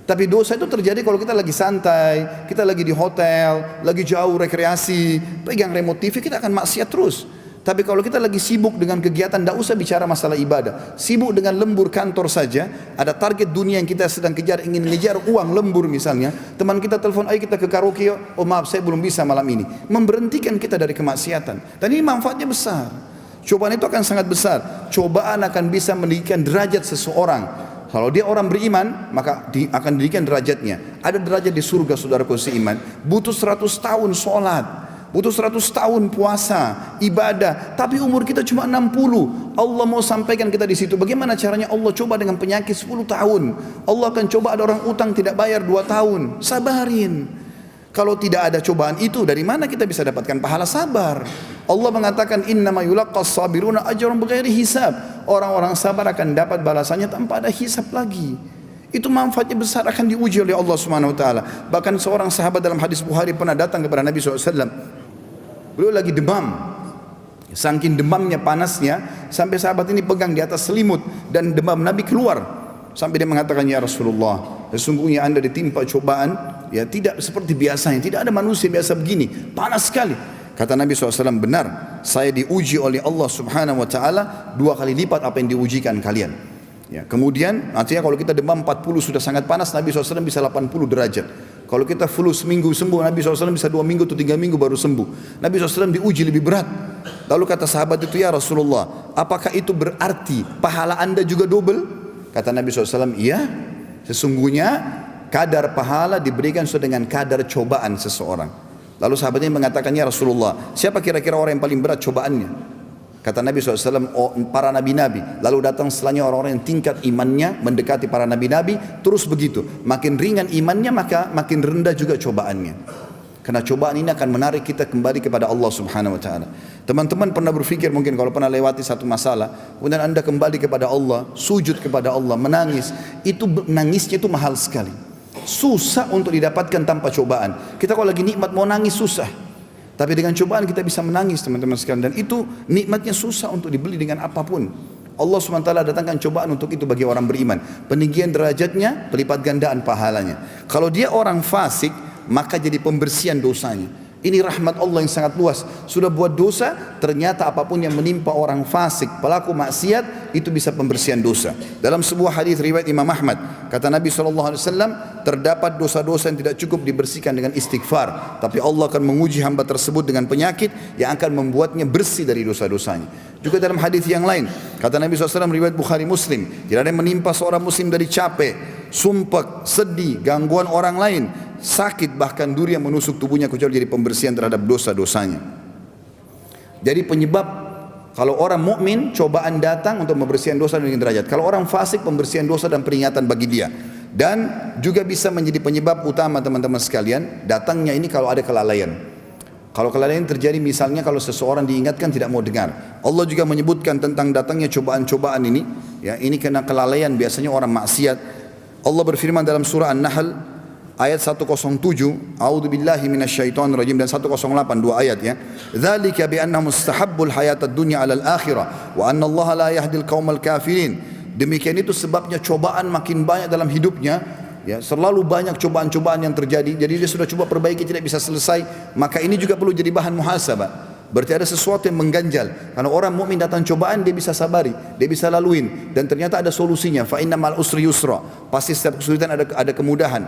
Tapi dosa itu terjadi kalau kita lagi santai, kita lagi di hotel, lagi jauh rekreasi, pegang remote TV, kita akan maksiat terus. Tapi kalau kita lagi sibuk dengan kegiatan, tidak usah bicara masalah ibadah, sibuk dengan lembur kantor saja, ada target dunia yang kita sedang kejar, ingin ngejar uang lembur misalnya, teman kita telepon, ayo kita ke karaoke, oh maaf saya belum bisa malam ini, memberhentikan kita dari kemaksiatan. Dan ini manfaatnya besar. Cobaan itu akan sangat besar. Cobaan akan bisa meninggikan derajat seseorang. Kalau dia orang beriman, maka akan didirikan derajatnya. Ada derajat di surga, saudaraku seiman. Butuh 100 tahun sholat, butuh 100 tahun puasa, ibadah, tapi umur kita cuma 60. Allah mau sampaikan kita di situ. Bagaimana caranya? Allah coba dengan penyakit 10 tahun. Allah akan coba, ada orang utang tidak bayar 2 tahun. Sabarin. Kalau tidak ada cobaan itu, dari mana kita bisa dapatkan pahala sabar? Allah mengatakan, innama yulaqqas sabiruna ajran bighairi hisab. Orang-orang sabar akan dapat balasannya tanpa ada hisab lagi. Itu manfaatnya besar, akan diuji oleh Allah Subhanahu wa taala. Bahkan seorang sahabat dalam hadis Bukhari pernah datang kepada Nabi SAW. Beliau lagi demam. Saking demamnya, panasnya, sampai sahabat ini pegang di atas selimut dan demam Nabi keluar. Sampai dia mengatakan, ya Rasulullah, sesungguhnya anda ditimpa cobaan, ya tidak seperti biasanya, tidak ada manusia biasa begini, panas sekali. Kata Nabi SAW, benar, saya diuji oleh Allah Subhanahu wa taala 2 kali lipat apa yang diujikan kalian. Ya, kemudian artinya kalau kita demam 40 sudah sangat panas, Nabi SAW bisa 80 derajat. Kalau kita flu seminggu sembuh, Nabi SAW bisa 2 minggu atau 3 minggu baru sembuh. Nabi SAW diuji lebih berat. Lalu kata sahabat itu, ya Rasulullah, apakah itu berarti pahala anda juga double? Kata Nabi SAW, iya, sesungguhnya kadar pahala diberikan sesuai dengan kadar cobaan seseorang. Lalu sahabatnya mengatakannya, Rasulullah, siapa kira-kira orang yang paling berat cobaannya? Kata Nabi SAW, oh, para nabi-nabi. Lalu datang setelahnya orang-orang yang tingkat imannya mendekati para nabi-nabi. Terus begitu, makin ringan imannya maka makin rendah juga cobaannya. Karena cobaan ini akan menarik kita kembali kepada Allah Subhanahu Wa Taala. Teman-teman pernah berpikir mungkin kalau pernah lewati satu masalah, kemudian anda kembali kepada Allah, sujud kepada Allah, menangis. Itu nangisnya itu mahal sekali. Susah untuk didapatkan tanpa cobaan. Kita kalau lagi nikmat mau nangis susah. Tapi dengan cobaan kita bisa menangis teman-teman sekalian. Dan itu nikmatnya susah untuk dibeli dengan apapun. Allah SWT datangkan cobaan untuk itu bagi orang beriman. Peninggian derajatnya, pelipat gandaan pahalanya. Kalau dia orang fasik, maka jadi pembersihan dosanya. Ini rahmat Allah yang sangat luas. Sudah buat dosa, ternyata apapun yang menimpa orang fasik, pelaku maksiat, itu bisa pembersihan dosa. Dalam sebuah hadis riwayat Imam Ahmad, kata Nabi SAW, terdapat dosa-dosa yang tidak cukup dibersihkan dengan istighfar, tapi Allah akan menguji hamba tersebut dengan penyakit yang akan membuatnya bersih dari dosa-dosanya. Juga dalam hadis yang lain, kata Nabi SAW riwayat Bukhari Muslim, tidak ada yang menimpa seorang muslim dari capek, sumpah, sedih, gangguan orang lain, sakit, bahkan duri yang menusuk tubuhnya kecuali jadi pembersihan terhadap dosa-dosanya. Jadi penyebab kalau orang mukmin cobaan datang untuk pembersihan dosa dan derajat. Kalau orang fasik pembersihan dosa dan peringatan bagi dia. Dan juga bisa menjadi penyebab utama teman-teman sekalian datangnya ini kalau ada kelalaian. Kalau kelalaian terjadi misalnya kalau seseorang diingatkan tidak mau dengar. Allah juga menyebutkan tentang datangnya cobaan-cobaan ini. Ya, ini karena kelalaian biasanya orang maksiat. Allah berfirman dalam surah An-Nahl ayat 107, A'udzu billahi minasyaitonir rajim, dan 108, dua ayat ya. Dzalika bi annahum istahabbul hayatad dunya 'alal akhirah wa anna Allah la yahdil qaumal kafirin. Demikian itu sebabnya cobaan makin banyak dalam hidupnya. Ya, selalu banyak cobaan-cobaan yang terjadi. Jadi dia sudah coba perbaiki tidak bisa selesai, maka ini juga perlu jadi bahan muhasabah. Berarti ada sesuatu yang mengganjal. Karena orang mukmin datang cobaan dia bisa sabari, dia bisa laluin, dan ternyata ada solusinya. Fa inna ma'al usri yusra. Pasti setiap kesulitan ada kemudahan.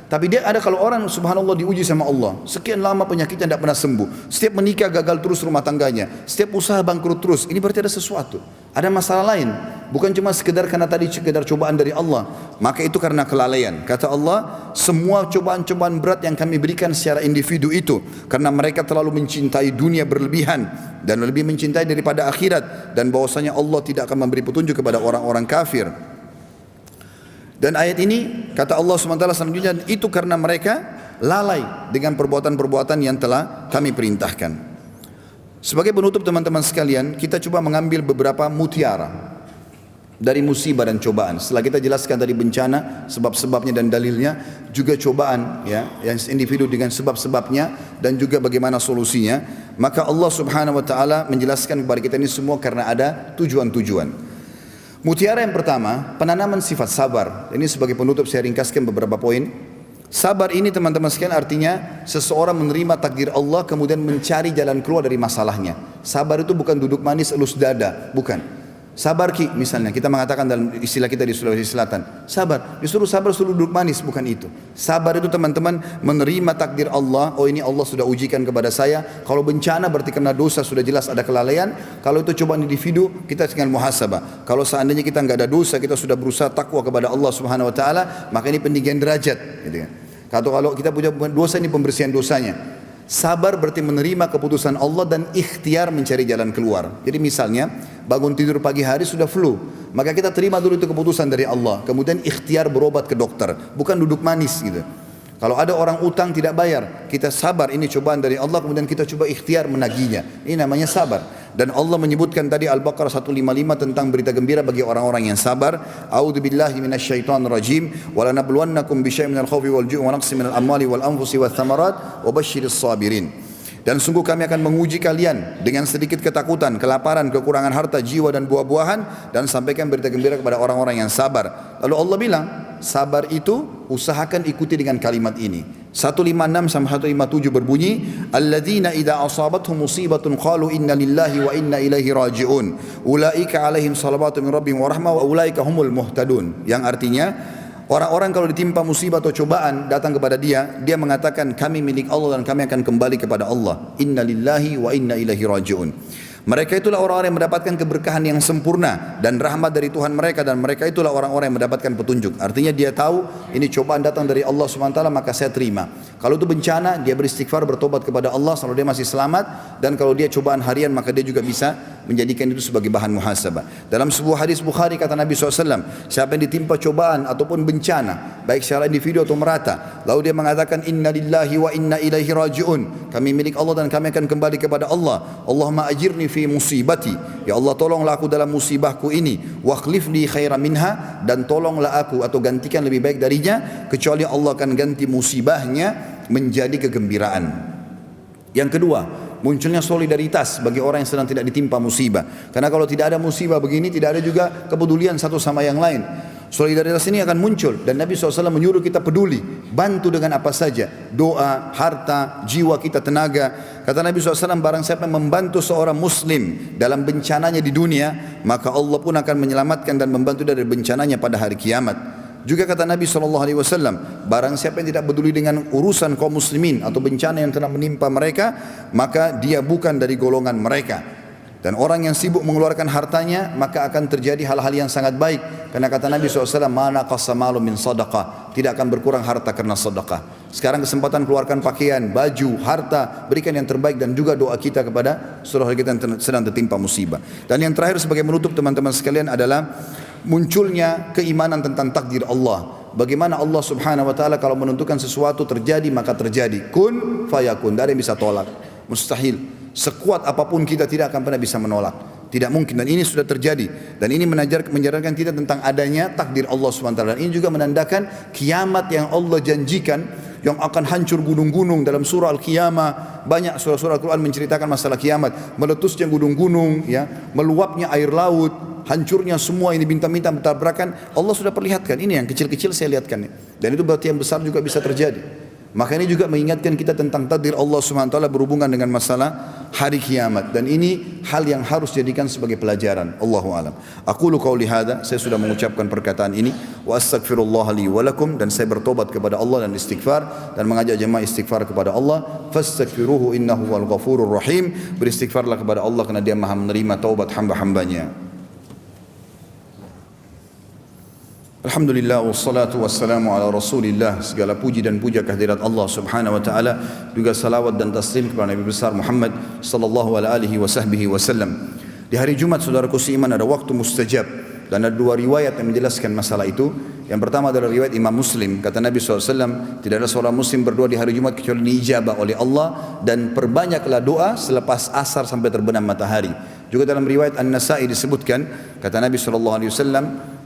Tapi dia ada kalau orang subhanallah diuji sama Allah, sekian lama penyakitnya tidak pernah sembuh, setiap menikah gagal terus rumah tangganya, setiap usaha bangkrut terus, ini berarti ada sesuatu, ada masalah lain, bukan cuma sekedar karena tadi sekedar cobaan dari Allah, maka itu karena kelalaian. Kata Allah, semua cobaan-cobaan berat yang kami berikan secara individu itu karena mereka terlalu mencintai dunia berlebihan dan lebih mencintai daripada akhirat, dan bahwasanya Allah tidak akan memberi petunjuk kepada orang-orang kafir. Dan ayat ini kata Allah SWT selanjutnya, itu karena mereka lalai dengan perbuatan-perbuatan yang telah kami perintahkan. Sebagai penutup teman-teman sekalian, kita coba mengambil beberapa mutiara dari musibah dan cobaan. Setelah kita jelaskan tadi bencana, sebab-sebabnya dan dalilnya, juga cobaan ya, yang individu dengan sebab-sebabnya dan juga bagaimana solusinya, maka Allah Subhanahu wa taala menjelaskan kepada kita ini semua karena ada tujuan-tujuan. Mutiara yang pertama, penanaman sifat sabar. Ini sebagai penutup saya ringkaskan beberapa poin. Sabar ini teman-teman sekalian artinya seseorang menerima takdir Allah kemudian mencari jalan keluar dari masalahnya. Sabar itu bukan duduk manis elus dada, bukan. Sabar Ki, misalnya kita mengatakan dalam istilah kita di Sulawesi Selatan, sabar, disuruh sabar suruh duduk manis, bukan itu. Sabar itu teman-teman menerima takdir Allah. Oh ini Allah sudah ujikan kepada saya. Kalau bencana berarti karena dosa, sudah jelas ada kelalaian. Kalau itu cobaan individu, kita tinggal muhasabah. Kalau seandainya kita nggak ada dosa, kita sudah berusaha takwa kepada Allah Subhanahu Wa Taala, maka ini peninggian derajat. Gitu kan. Kalau kita punya dosa, ini pembersihan dosanya. Sabar berarti menerima keputusan Allah dan ikhtiar mencari jalan keluar. Jadi misalnya bangun tidur pagi hari sudah flu, maka kita terima dulu itu keputusan dari Allah, kemudian ikhtiar berobat ke dokter, bukan duduk manis gitu. Kalau ada orang utang tidak bayar, kita sabar, ini cobaan dari Allah, kemudian kita coba ikhtiar menagihnya. Ini namanya sabar. Dan Allah menyebutkan tadi Al-Baqarah 155 tentang berita gembira bagi orang-orang yang sabar. A'udzu billahi minasyaitonir rajim. Wa lanabluwannakum bisyai'in minal khaufi wal ju'i wa naqsin minal amwali wal anfusi wath thamarat wa basyyiris sabirin. Dan sungguh kami akan menguji kalian dengan sedikit ketakutan, kelaparan, kekurangan harta, jiwa dan buah-buahan, dan sampaikan berita gembira kepada orang-orang yang sabar. Lalu Allah bilang, sabar itu usahakan ikuti dengan kalimat ini. 156 sampai 157 berbunyi, alladzina idza asabathum musibatun qalu inna lillahi wa inna ilaihi raji'un. Ulaika alaihim salawatu min rabbihim wa rahmah wa ulaika humul muhtadun. Yang artinya orang-orang kalau ditimpa musibah atau cobaan datang kepada dia mengatakan kami milik Allah dan kami akan kembali kepada Allah. Inna lillahi wa inna ilaihi raji'un. Mereka itulah orang-orang yang mendapatkan keberkahan yang sempurna dan rahmat dari Tuhan mereka, dan mereka itulah orang-orang yang mendapatkan petunjuk. Artinya dia tahu ini cobaan datang dari Allah SWT, maka saya terima. Kalau itu bencana, dia beristighfar, bertobat kepada Allah kalau dia masih selamat, dan kalau dia cobaan harian maka dia juga bisa menjadikan itu sebagai bahan muhasabah. Dalam sebuah hadis Bukhari kata Nabi SAW, siapa yang ditimpa cobaan ataupun bencana baik secara individu atau merata, lalu dia mengatakan inna lillahi wa inna ilaihi raji'un, kami milik Allah dan kami akan kembali kepada Allah. Allahumma ajirni fi musibati, ya Allah tolonglah aku dalam musibahku ini, wa akhlifni khairan minha, dan tolonglah aku atau gantikan lebih baik darinya, kecuali Allah akan ganti musibahnya menjadi kegembiraan. Yang kedua, munculnya solidaritas bagi orang yang sedang tidak ditimpa musibah. Karena kalau tidak ada musibah begini, tidak ada juga kepedulian satu sama yang lain. Solidaritas ini akan muncul, dan Nabi SAW menyuruh kita peduli, bantu dengan apa saja, doa, harta, jiwa kita, tenaga. Kata Nabi SAW, barang siapa yang membantu seorang muslim dalam bencananya di dunia, maka Allah pun akan menyelamatkan dan membantu dari bencananya pada hari kiamat. Juga kata Nabi SAW, barang siapa yang tidak peduli dengan urusan kaum muslimin atau bencana yang telah menimpa mereka, maka dia bukan dari golongan mereka. Dan orang yang sibuk mengeluarkan hartanya, maka akan terjadi hal-hal yang sangat baik. Karena kata Nabi SAW, mana qasamalu min sadaqah, tidak akan berkurang harta karena sedekah. Sekarang kesempatan keluarkan pakaian, baju, harta, berikan yang terbaik, dan juga doa kita kepada saudara kita yang sedang tertimpa musibah. Dan yang terakhir sebagai menutup teman-teman sekalian adalah munculnya keimanan tentang takdir Allah. Bagaimana Allah Subhanahu wa taala kalau menentukan sesuatu terjadi maka terjadi. Kun fayakun, tidak ada yang bisa tolak. Mustahil. Sekuat apapun kita tidak akan pernah bisa menolak. Tidak mungkin, dan ini sudah terjadi. Dan ini mengajarkan kita tentang adanya takdir Allah Subhanahu wa taala. Ini juga menandakan kiamat yang Allah janjikan, yang akan hancur gunung-gunung. Dalam surah Al-Qiyamah, banyak surah-surah Al-Quran menceritakan masalah kiamat. Meletusnya gunung-gunung, ya, meluapnya air laut, hancurnya semua ini, bintang-bintang bertabrakan. Allah sudah perlihatkan. Ini yang kecil-kecil saya lihatkan, dan itu berarti yang besar juga bisa terjadi. Maka ini juga mengingatkan kita tentang takdir Allah SWT berhubungan dengan masalah hari kiamat, dan ini hal yang harus dijadikan sebagai pelajaran. Allahu a'lam. Aqulu qauli hadza, saya sudah mengucapkan perkataan ini, wa astaghfirullah li wa lakum, dan saya bertobat kepada Allah dan istighfar, dan mengajak jemaah istighfar kepada Allah. Fastaghfiruhu innahu wal ghafurur rahim. Beristighfarlah kepada Allah karena Dia Maha menerima taubat hamba-hambanya. Alhamdulillah, wassalatu wassalamu ala rasulillah. Segala puji dan puja kehadirat Allah Subhanahu wa ta'ala, juga salawat dan taslim kepada Nabi besar Muhammad sallallahu alaihi wasallam. Di hari Jumat, saudaraku seiman, ada waktu mustajab, dan ada dua riwayat yang menjelaskan masalah itu. Yang pertama adalah riwayat Imam Muslim. Kata Nabi SAW, tidak ada seorang muslim berdoa di hari Jumat kecuali diijabah oleh Allah, dan perbanyaklah doa selepas asar sampai terbenam matahari. Juga dalam riwayat An-Nasai disebutkan, kata Nabi SAW,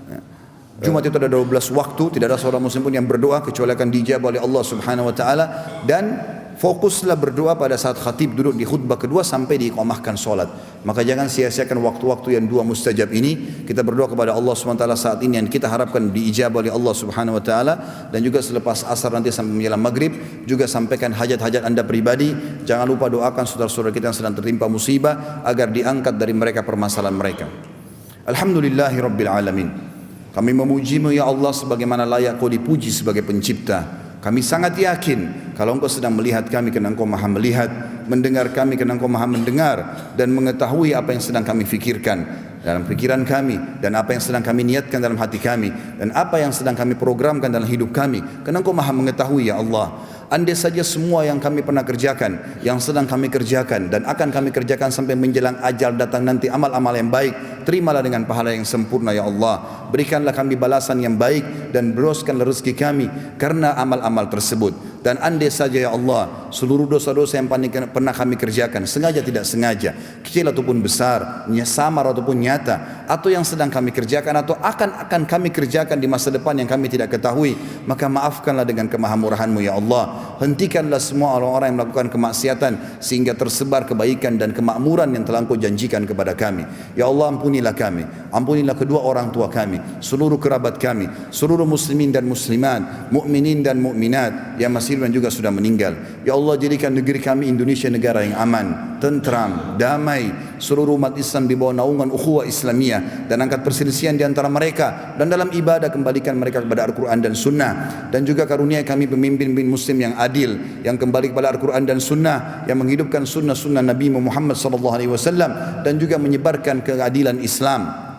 Jumat itu ada 12 waktu, tidak ada seorang muslim pun yang berdoa kecuali akan dijabah oleh Allah Subhanahu wa taala. Dan fokuslah berdoa pada saat khatib duduk di khutbah kedua sampai diiqamahkan solat. Maka jangan sia-siakan waktu-waktu yang dua mustajab ini. Kita berdoa kepada Allah Subhanahu wa taala saat ini, yang kita harapkan diijabah oleh Allah Subhanahu wa taala. Dan juga selepas asar nanti sampai menjelang maghrib, juga sampaikan hajat-hajat anda pribadi. Jangan lupa doakan saudara-saudara kita yang sedang tertimpa musibah agar diangkat dari mereka permasalahan mereka. Alhamdulillahi rabbil alamin. Kami memuji-Mu ya Allah sebagaimana layak Kau dipuji sebagai pencipta. Kami sangat yakin kalau Engkau sedang melihat kami, karena Engkau maha melihat, mendengar kami karena Engkau maha mendengar, dan mengetahui apa yang sedang kami fikirkan dalam pikiran kami, dan apa yang sedang kami niatkan dalam hati kami, dan apa yang sedang kami programkan dalam hidup kami, karena Engkau maha mengetahui ya Allah. Andai saja semua yang kami pernah kerjakan, yang sedang kami kerjakan, dan akan kami kerjakan sampai menjelang ajal datang nanti, amal-amal yang baik, terimalah dengan pahala yang sempurna ya Allah. Berikanlah kami balasan yang baik, dan beroskanlah rezeki kami karena amal-amal tersebut. Dan andai saja ya Allah, seluruh dosa-dosa yang pernah kami kerjakan, sengaja tidak sengaja, kecil ataupun besar, samar ataupun nyata, atau yang sedang kami kerjakan atau akan kami kerjakan di masa depan yang kami tidak ketahui, maka maafkanlah dengan kemahamurahan-Mu ya Allah. Hentikanlah semua orang-orang yang melakukan kemaksiatan, sehingga tersebar kebaikan dan kemakmuran yang telah Engkau janjikan kepada kami. Ya Allah, ampunilah kami, ampunilah kedua orang tua kami, seluruh kerabat kami, seluruh muslimin dan muslimat, mukminin dan mukminat yang masih Muslim yang juga sudah meninggal. Ya Allah, jadikan negeri kami Indonesia negara yang aman, tentram, damai. Seluruh umat Islam di bawah naungan ukhuwah Islamiyah, dan angkat perselisihan di antara mereka, dan dalam ibadah kembalikan mereka kepada Al-Quran dan Sunnah. Dan juga karunia kami pemimpin Muslim yang adil, yang kembali kepada Al-Quran dan Sunnah, yang menghidupkan sunnah-sunnah Nabi Muhammad SAW, dan juga menyebarkan keadilan Islam.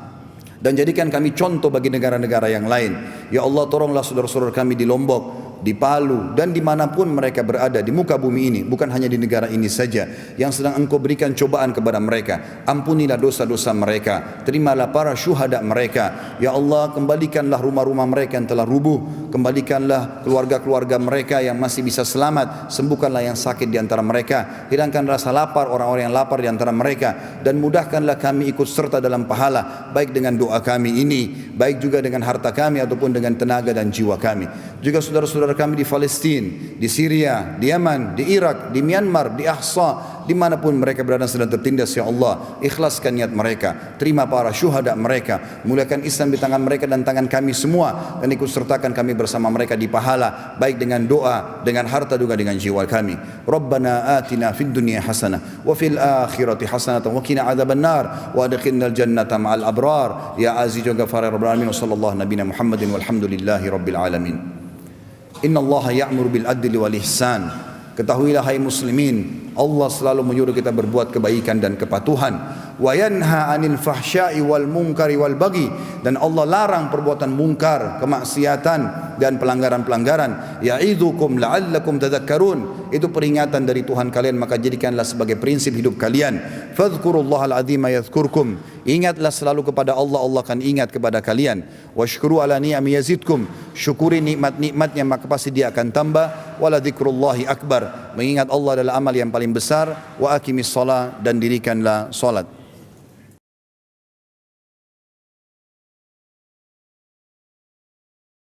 Dan jadikan kami contoh bagi negara-negara yang lain. Ya Allah, tolonglah saudara-saudara kami di Lombok, di Palu, dan dimanapun mereka berada di muka bumi ini, bukan hanya di negara ini saja, yang sedang Engkau berikan cobaan kepada mereka. Ampunilah dosa-dosa mereka, terimalah para syuhada mereka. Ya Allah, kembalikanlah rumah-rumah mereka yang telah rubuh, kembalikanlah keluarga-keluarga mereka yang masih bisa selamat, sembuhkanlah yang sakit di antara mereka, hilangkan rasa lapar orang-orang yang lapar di antara mereka, dan mudahkanlah kami ikut serta dalam pahala, baik dengan doa kami ini, baik juga dengan harta kami ataupun dengan tenaga dan jiwa kami. Juga saudara-saudara kami di Palestina, di Syria, di Yaman, di Irak, di Myanmar, di Ahsa, dimanapun mereka berada sedang tertindas. Ya Allah, ikhlaskan niat mereka, terima para syuhada mereka, muliakan Islam di tangan mereka dan tangan kami semua, dan ikut sertakan kami bersama mereka di pahala, baik dengan doa, dengan harta, juga dengan jiwa kami. Rabbana atina fid dunya hasanah wa fil akhirati hasanah wa qina adzabannar wa adkhilnal jannata ma'al abrar ya aziz wa ghafar rabbal alamin. Sallallahu nabiyana Muhammadin walhamdulillahi rabbil alamin. Inna Allah ya'muru bil adli wal ihsan. Ketahuilah hai muslimin, Allah selalu menyuruh kita berbuat kebaikan dan kepatuhan. Wa yanha 'anil fahsya'i wal munkari wal baghi, dan Allah larang perbuatan mungkar, kemaksiatan dan pelanggaran-pelanggaran. Ya'idzukum la'allakum tadhakkarun. Itu peringatan dari Tuhan kalian, maka jadikanlah sebagai prinsip hidup kalian. Fadhkurullahal 'azima yadhkurkum. Ingatlah selalu kepada Allah, Allah akan ingat kepada kalian. Washkuru ala ni'ami yazidkum. Syukuri nikmat-nikmatnya, maka pasti dia akan tambah. Wala dzikrullahi akbar. Mengingat Allah adalah amal yang paling besar. Wa aqimis shalah, dan dirikanlah salat.